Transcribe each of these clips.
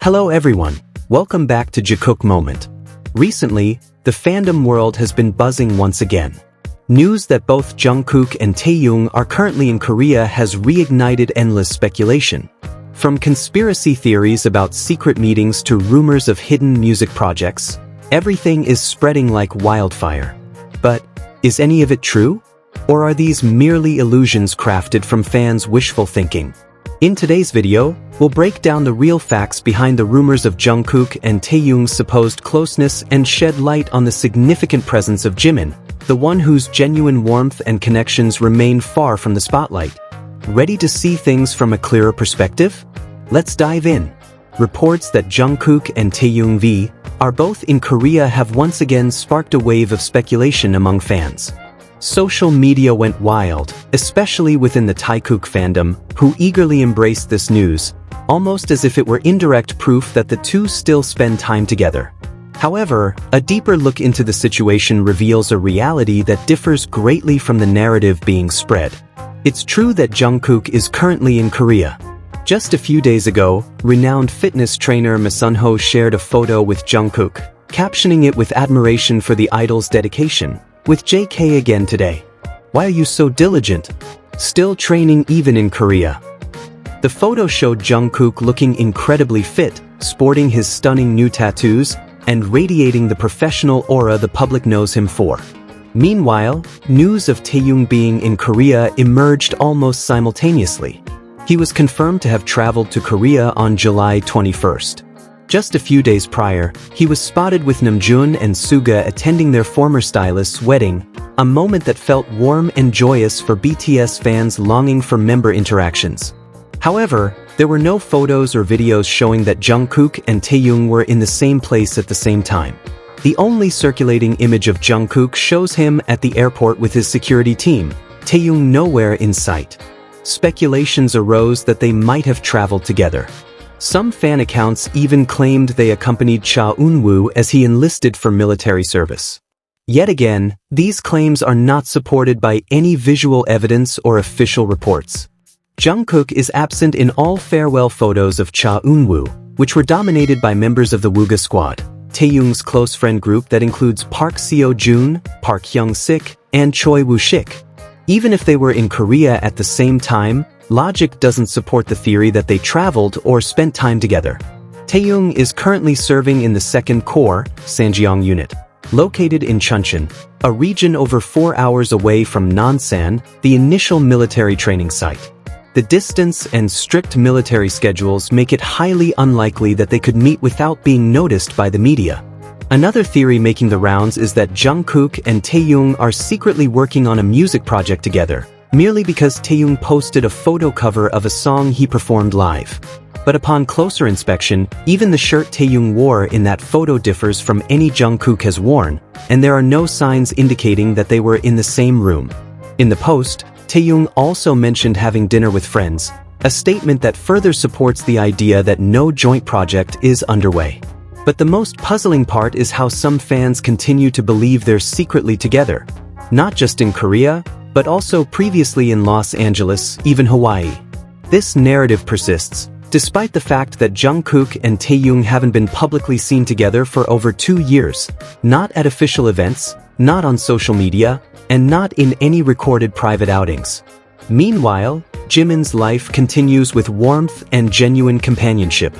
Hello everyone, welcome back to Jikook Moment. Recently, the fandom world has been buzzing once again. News that both Jungkook and Taehyung are currently in Korea has reignited endless speculation. From conspiracy theories about secret meetings to rumors of hidden music projects, everything is spreading like wildfire. But, is any of it true? Or are these merely illusions crafted from fans' wishful thinking? In today's video, we'll break down the real facts behind the rumors of Jungkook and Taehyung's supposed closeness and shed light on the significant presence of Jimin, the one whose genuine warmth and connections remain far from the spotlight. Ready to see things from a clearer perspective? Let's dive in. Reports that Jungkook and Taehyung V are both in Korea have once again sparked a wave of speculation among fans. Social media went wild, especially within the Jikook fandom, who eagerly embraced this news, almost as if it were indirect proof that the two still spend time together. However, a deeper look into the situation reveals a reality that differs greatly from the narrative being spread. It's true that Jungkook is currently in Korea. Just a few days ago, renowned fitness trainer Misunho shared a photo with Jungkook, captioning it with admiration for the idol's dedication. With JK again today. Why are you so diligent? Still training even in Korea. The photo showed Jungkook looking incredibly fit, sporting his stunning new tattoos, and radiating the professional aura the public knows him for. Meanwhile, news of Taehyung being in Korea emerged almost simultaneously. He was confirmed to have traveled to Korea on July 21st. Just a few days prior, he was spotted with Namjoon and Suga attending their former stylist's wedding, a moment that felt warm and joyous for BTS fans longing for member interactions. However, there were no photos or videos showing that Jungkook and Taehyung were in the same place at the same time. The only circulating image of Jungkook shows him at the airport with his security team, Taehyung nowhere in sight. Speculations arose that they might have traveled together. Some fan accounts even claimed they accompanied Cha Eun-woo as he enlisted for military service. Yet again, these claims are not supported by any visual evidence or official reports. Jungkook is absent in all farewell photos of Cha Eun-woo, which were dominated by members of the Wooga squad, Taehyung's close friend group that includes Park Seo-joon, Park Hyung-sik, and Choi Woo-shik. Even if they were in Korea at the same time, logic doesn't support the theory that they traveled or spent time together. Taehyung is currently serving in the 2nd Corps, Sanjeong Unit, located in Chuncheon, a region over 4 hours away from Nonsan, the initial military training site. The distance and strict military schedules make it highly unlikely that they could meet without being noticed by the media. Another theory making the rounds is that Jungkook and Taehyung are secretly working on a music project together, merely because Taehyung posted a photo cover of a song he performed live. But upon closer inspection, even the shirt Taehyung wore in that photo differs from any Jungkook has worn, and there are no signs indicating that they were in the same room. In the post, Taehyung also mentioned having dinner with friends, a statement that further supports the idea that no joint project is underway. But the most puzzling part is how some fans continue to believe they're secretly together, not just in Korea, but also previously in Los Angeles, even Hawaii. This narrative persists, despite the fact that Jungkook and Taehyung haven't been publicly seen together for over 2 years, not at official events, not on social media, and not in any recorded private outings. Meanwhile, Jimin's life continues with warmth and genuine companionship.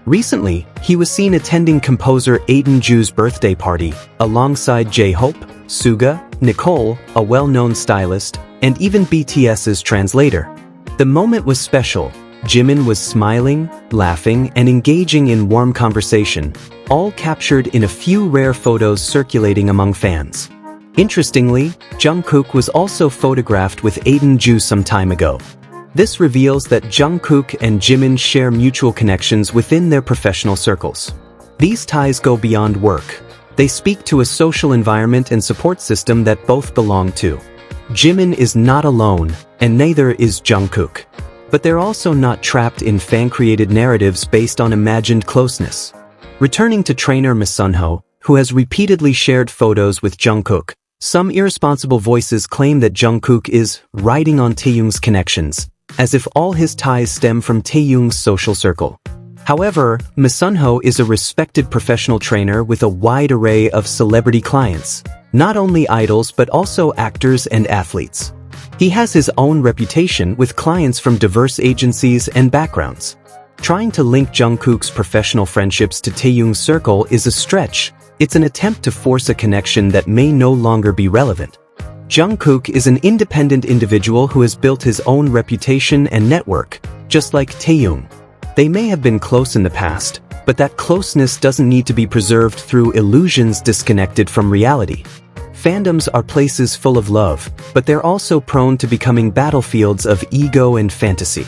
Recently, he was seen attending composer Aiden Ju's birthday party, alongside J-Hope, Suga, Nicole, a well-known stylist, and even BTS's translator. The moment was special. Jimin was smiling, laughing, and engaging in warm conversation, all captured in a few rare photos circulating among fans. Interestingly, Jungkook was also photographed with Aiden Ju some time ago. This reveals that Jungkook and Jimin share mutual connections within their professional circles. These ties go beyond work. They speak to a social environment and support system that both belong to. Jimin is not alone, and neither is Jungkook. But they're also not trapped in fan-created narratives based on imagined closeness. Returning to trainer Misunho, who has repeatedly shared photos with Jungkook, some irresponsible voices claim that Jungkook is riding on Taehyung's connections, as if all his ties stem from Taehyung's social circle. However, Misunho is a respected professional trainer with a wide array of celebrity clients, not only idols but also actors and athletes. He has his own reputation with clients from diverse agencies and backgrounds. Trying to link Jungkook's professional friendships to Taehyung's circle is a stretch. It's an attempt to force a connection that may no longer be relevant. Jungkook is an independent individual who has built his own reputation and network, just like Taehyung. They may have been close in the past, but that closeness doesn't need to be preserved through illusions disconnected from reality. Fandoms are places full of love, but they're also prone to becoming battlefields of ego and fantasy.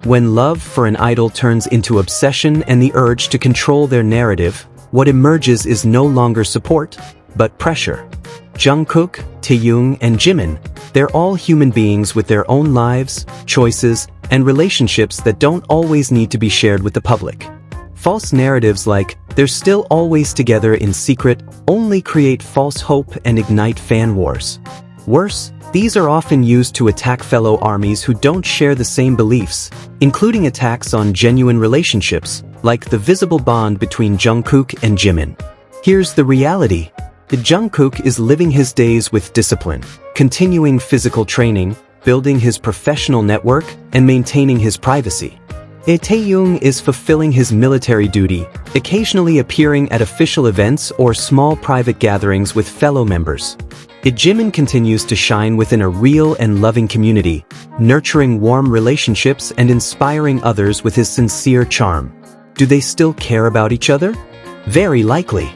When love for an idol turns into obsession and the urge to control their narrative, what emerges is no longer support, but pressure. Jungkook, Taehyung, and Jimin, they're all human beings with their own lives, choices, and relationships that don't always need to be shared with the public. False narratives like, they're still always together in secret, only create false hope and ignite fan wars. Worse, these are often used to attack fellow armies who don't share the same beliefs, including attacks on genuine relationships, like the visible bond between Jungkook and Jimin. Here's the reality. Jungkook is living his days with discipline, continuing physical training, building his professional network, and maintaining his privacy. Taehyung is fulfilling his military duty, occasionally appearing at official events or small private gatherings with fellow members. Jimin continues to shine within a real and loving community, nurturing warm relationships and inspiring others with his sincere charm. Do they still care about each other? Very likely.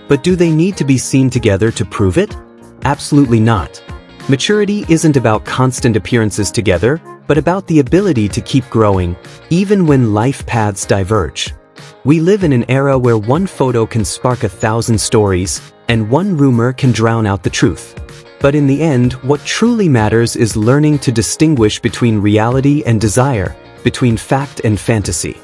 But do they need to be seen together to prove it? Absolutely not. Maturity isn't about constant appearances together, but about the ability to keep growing, even when life paths diverge. We live in an era where one photo can spark 1,000 stories, and one rumor can drown out the truth. But in the end, what truly matters is learning to distinguish between reality and desire, between fact and fantasy.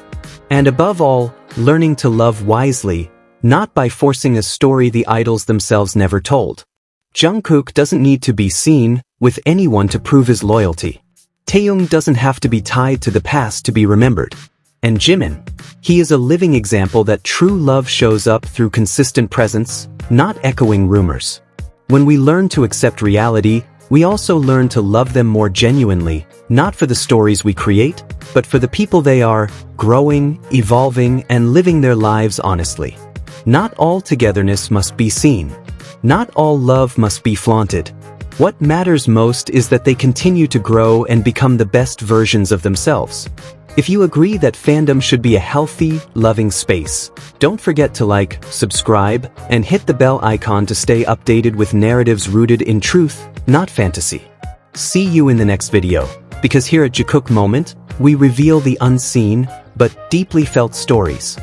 And above all, learning to love wisely, not by forcing a story the idols themselves never told. Jungkook doesn't need to be seen with anyone to prove his loyalty. Taehyung doesn't have to be tied to the past to be remembered. And Jimin, he is a living example that true love shows up through consistent presence, not echoing rumors. When we learn to accept reality, we also learn to love them more genuinely, not for the stories we create, but for the people they are, growing, evolving, and living their lives honestly. Not all togetherness must be seen. Not all love must be flaunted. What matters most is that they continue to grow and become the best versions of themselves. If you agree that fandom should be a healthy, loving space, don't forget to like, subscribe, and hit the bell icon to stay updated with narratives rooted in truth, not fantasy. See you in the next video, because here at Jikook Moment, we reveal the unseen, but deeply felt stories.